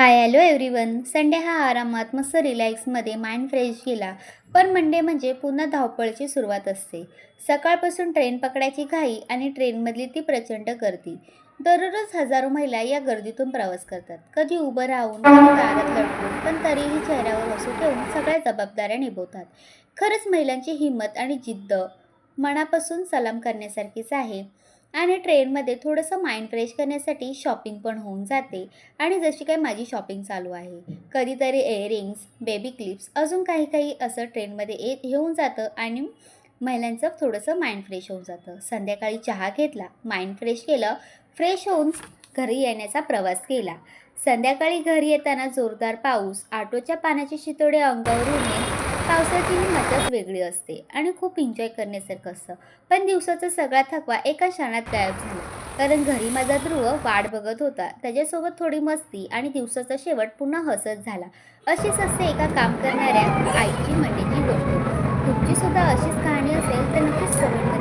Hi hello everyone. Sunday हा आरामात मस्त रिलॅक्समध्ये माइंड फ्रेश गेला. पण मंडे म्हणजे पुन्हा धावपळीची सुरुवात असते. सकाळपासून ट्रेन पकडायची घाई आणि ट्रेनमधली ती प्रचंड गर्दी. दररोज हजारो महिला या गर्दीतून प्रवास करतात. कधी उभं राहून, कधी दारात लटकून, पण तरीही चेहऱ्यावर हसू ठेवून सगळ्या जबाबदाऱ्या निभवतात. खरंच महिलांची हिंमत आणि जिद्द मनापासून सलाम करण्यासारखीच आहे. आणि ट्रेनमध्ये थोडंसं माइंड फ्रेश करण्यासाठी शॉपिंग पण होऊन जाते. आणि जशी काही माझी शॉपिंग चालू आहे. कधीतरी इअरिंग्स, बेबी क्लिप्स, अजून काही काही असं ट्रेनमध्ये येऊन जातं आणि महिलांचं थोडंसं माइंड फ्रेश होऊन जातं. संध्याकाळी चहा घेतला, माइंड फ्रेश केलं, फ्रेश होऊन घरी येण्याचा प्रवास केला. संध्याकाळी घरी येताना जोरदार पाऊस, ऑटोच्या पाण्याचे शितोडे अंगावर येणे, पावसाची ही मजाच वेगळी असते आणि खूप एन्जॉय करण्यासारखं असतं. पण दिवसाचा सगळा थकवा एका क्षणात गायब झाला. कारण घरी माझा ध्रुव वाट बघत होता. त्याच्यासोबत थोडी मस्ती आणि दिवसाचा शेवट पुन्हा हसत झाला. अशीच असते एका काम करणाऱ्या आईची मंडेची गोष्ट. तुमची सुद्धा अशीच कहाणी असेल तर नक्कीच कमेंट